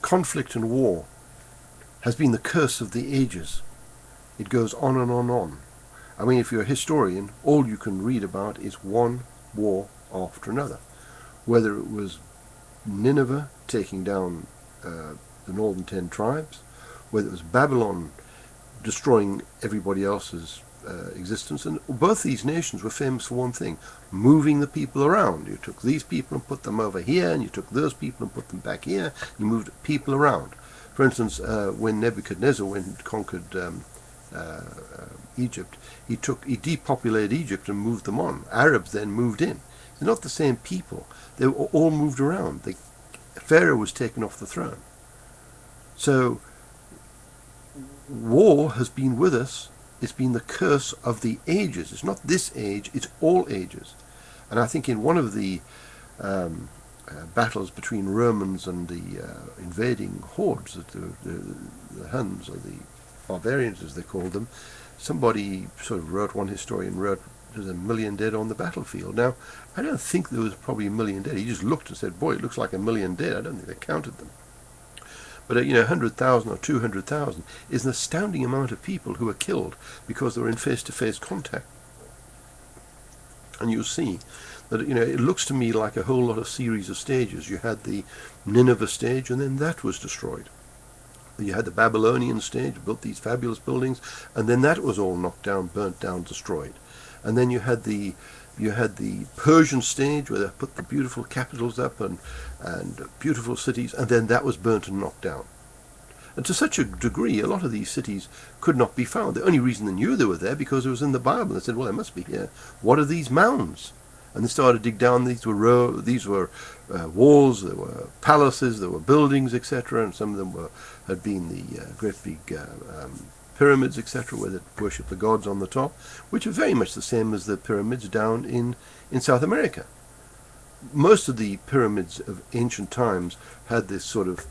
conflict and war has been the curse of the ages. It goes on and on and on. I mean, if you're a historian, all you can read about is one war after another. Whether it was Nineveh taking down the northern 10 tribes, whether it was Babylon destroying everybody else's existence. And both these nations were famous for one thing: moving the people around. You took these people and put them over here, and you took those people and put them back here. You moved people around. For instance, when Nebuchadnezzar went and conquered Egypt, he depopulated Egypt and moved them on. Arabs then moved in. They're not the same people. They were all moved around. Pharaoh was taken off the throne. So war has been with us. It's been the curse of the ages. It's not this age, it's all ages. And I think in one of the battles between Romans and the invading hordes, the Huns, or the barbarians as they called them, somebody sort of one historian wrote, there's 1 million dead on the battlefield. Now, I don't think there was probably 1 million dead. He just looked and said, boy, it looks like 1 million dead. I don't think they counted them. But 100,000 or 200,000 is an astounding amount of people who are killed because they were in face-to-face contact. And you'll see that it looks to me like a whole lot of series of stages. You had the Nineveh stage, and then that was destroyed. You had the Babylonian stage, built these fabulous buildings, and then that was all knocked down, burnt down, destroyed. And then you had the Persian stage, where they put the beautiful capitals up and beautiful cities, and then that was burnt and knocked down. And to such a degree, a lot of these cities could not be found. The only reason they knew they were there because it was in the Bible. They said, well, they must be here. What are these mounds? And they started to dig down. These were walls, there were palaces, there were buildings, etc. And some of them had been the great big pyramids, etc., where they worship the gods on the top, which are very much the same as the pyramids down in South America. Most of the pyramids of ancient times had this sort of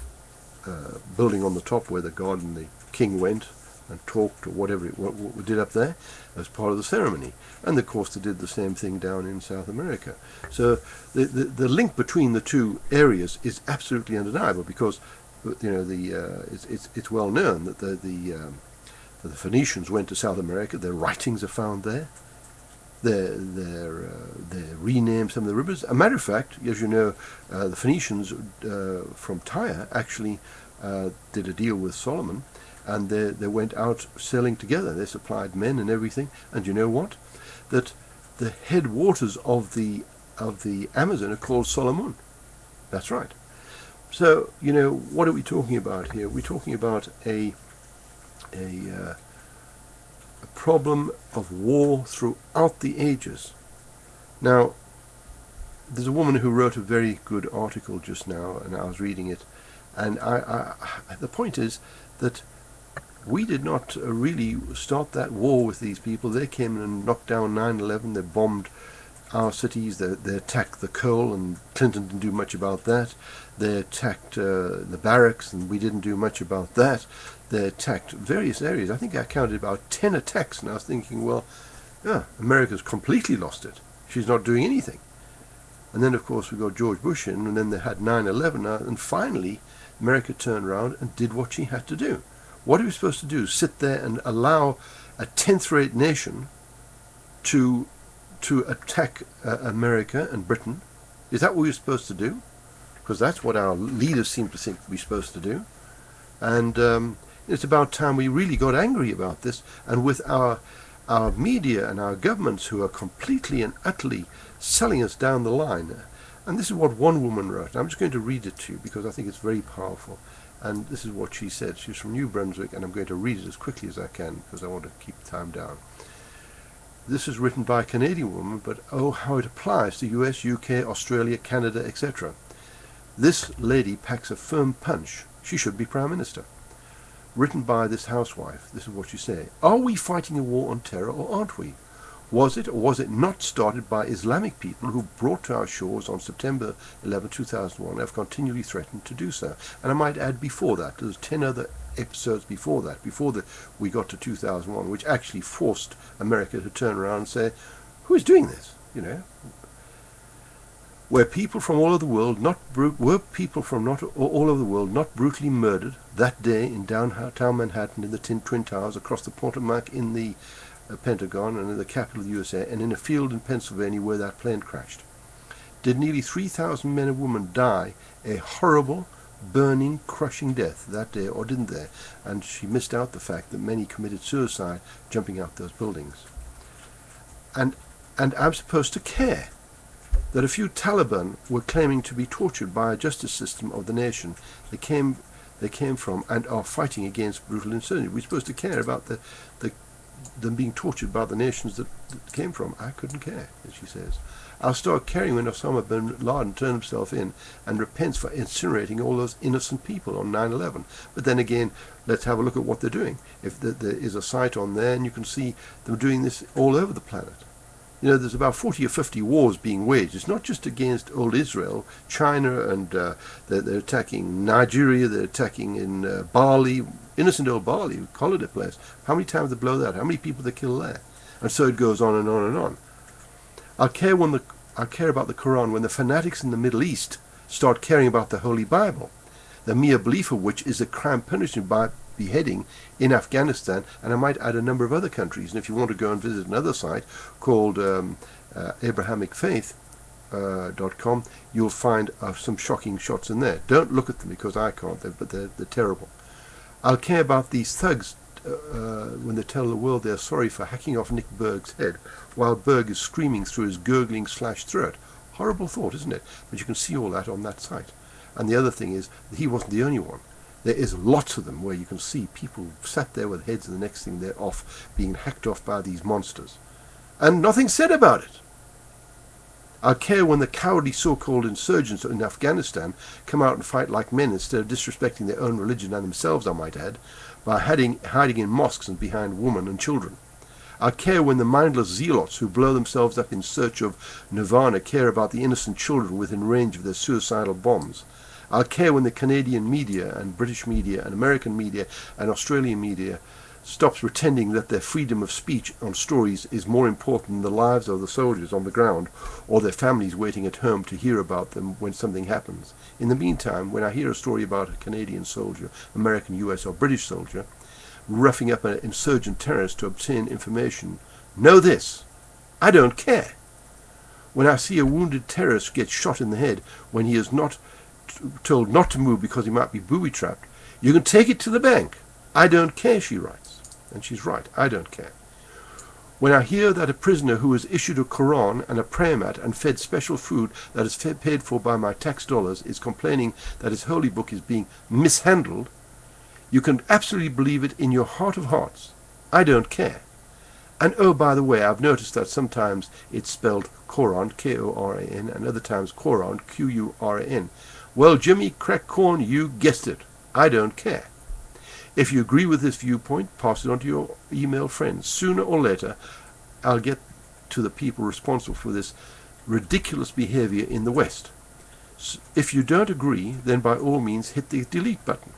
building on the top where the god and the king went and talked, or whatever it did up there as part of the ceremony. And of course they did the same thing down in South America. So the link between the two areas is absolutely undeniable, because it's well known that the Phoenicians went to South America. Their writings are found there. They renamed some of the rivers. A matter of fact, as you know, the Phoenicians from Tyre actually did a deal with Solomon, and they went out sailing together. They supplied men and everything. And you know what? That the headwaters of the Amazon are called Solomon. That's right. So what are we talking about here? We're talking about a problem of war throughout the ages. Now, there's a woman who wrote a very good article just now, and I was reading it, and the point is that we did not really start that war with these people. They came in and knocked down 9/11. They bombed our cities. They attacked the coal, and Clinton didn't do much about that. They attacked the barracks, and we didn't do much about that. They attacked various areas. I think I counted about 10 attacks, and I was thinking, well, yeah, America's completely lost it. She's not doing anything. And then, of course, we got George Bush in, and then they had 9/11, and finally America turned around and did what she had to do. What are we supposed to do? Sit there and allow a 10th-rate nation to attack America and Britain? Is that what we're supposed to do? Because that's what our leaders seem to think we're supposed to do. And it's about time we really got angry about this. And with our media and our governments, who are completely and utterly selling us down the line. And this is what one woman wrote. I'm just going to read it to you because I think it's very powerful. And this is what she said. She's from New Brunswick, and I'm going to read it as quickly as I can because I want to keep time down. This is written by a Canadian woman, but oh, how it applies to US, UK, Australia, Canada, etc. This lady packs a firm punch. She should be Prime Minister. Written by this housewife. This is what she said. Are we fighting a war on terror, or aren't we? Was it or was it not started by Islamic people who brought to our shores on September 11, 2001, have continually threatened to do so? And I might add before that, there's 10 other episodes before that, we got to 2001, which actually forced America to turn around and say, who is doing this? were people from all over the world not brutally murdered that day in downtown Manhattan, in the Twin Towers, across the Potomac, in the Pentagon, and in the capital of the USA, and in a field in Pennsylvania where that plane crashed? Did nearly 3,000 men and women die a horrible, burning, crushing death that day, or didn't they? And she missed out the fact that many committed suicide jumping out those buildings. And I'm supposed to care that a few Taliban were claiming to be tortured by a justice system of the nation they came from and are fighting against brutal insurgency. We're supposed to care about them being tortured by the nations that came from. I couldn't care, as she says. I'll start caring when Osama bin Laden turns himself in and repents for incinerating all those innocent people on 9/11. But then again, let's have a look at what they're doing. If there is a site on there, and you can see them doing this all over the planet. You know, there's about 40 or 50 wars being waged. It's not just against old Israel, China, and they're attacking Nigeria, they're attacking in Bali, innocent old Bali, holiday place. How many times they blow that? How many people they kill there? And so it goes on and on and on. I'll care about the Quran when the fanatics in the Middle East start caring about the Holy Bible, the mere belief of which is a crime punishable by beheading in Afghanistan, and I might add a number of other countries. And if you want to go and visit another site called AbrahamicFaith.com, you'll find some shocking shots in there. Don't look at them because I can't, but they're terrible. I'll care about these thugs when they tell the world they're sorry for hacking off Nick Berg's head while Berg is screaming through his gurgling slashed throat. Horrible thought, isn't it? But you can see all that on that site. And the other thing is that he wasn't the only one. There is lots of them where you can see people sat there with heads, and the next thing they're off, being hacked off by these monsters. And nothing said about it. I'll care when the cowardly so-called insurgents in Afghanistan come out and fight like men instead of disrespecting their own religion and themselves, I might add, by hiding in mosques and behind women and children. I'll care when the mindless zealots who blow themselves up in search of nirvana care about the innocent children within range of their suicidal bombs. I'll care when the Canadian media and British media and American media and Australian media stops pretending that their freedom of speech on stories is more important than the lives of the soldiers on the ground or their families waiting at home to hear about them when something happens. In the meantime, when I hear a story about a Canadian soldier, American, US or British soldier, roughing up an insurgent terrorist to obtain information, know this: I don't care. When I see a wounded terrorist get shot in the head when he is not told not to move because he might be booby-trapped, you can take it to the bank. I don't care, she writes. And she's right, I don't care. When I hear that a prisoner who is issued a Quran and a prayer mat and fed special food that is paid for by my tax dollars is complaining that his holy book is being mishandled, you can absolutely believe it in your heart of hearts. I don't care. And oh, by the way, I've noticed that sometimes it's spelled Koran, K-O-R-A-N, and other times Quran, Q-U-R-A-N. Well, Jimmy Crackcorn, you guessed it. I don't care. If you agree with this viewpoint, pass it on to your email friends. Sooner or later, I'll get to the people responsible for this ridiculous behavior in the West. If you don't agree, then by all means hit the delete button.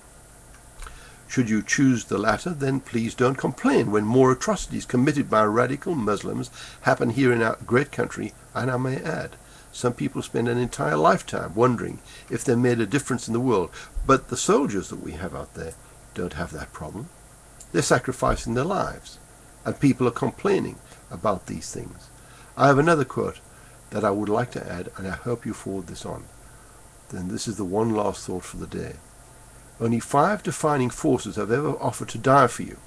Should you choose the latter, then please don't complain when more atrocities committed by radical Muslims happen here in our great country, and I may add, some people spend an entire lifetime wondering if they made a difference in the world. But the soldiers that we have out there don't have that problem. They're sacrificing their lives, and people are complaining about these things. I have another quote that I would like to add, and I hope you forward this on. Then this is the one last thought for the day. Only 5 defining forces have ever offered to die for you: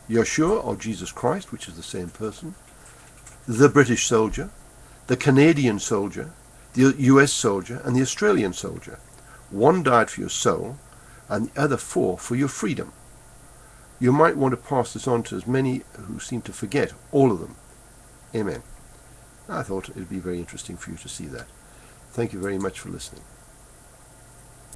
Yeshua or Jesus Christ, which is the same person, the British soldier, the Canadian soldier, the US soldier, and the Australian soldier. One died for your soul, and the other 4 for your freedom. You might want to pass this on to as many who seem to forget all of them. Amen. I thought it would be very interesting for you to see that. Thank you very much for listening.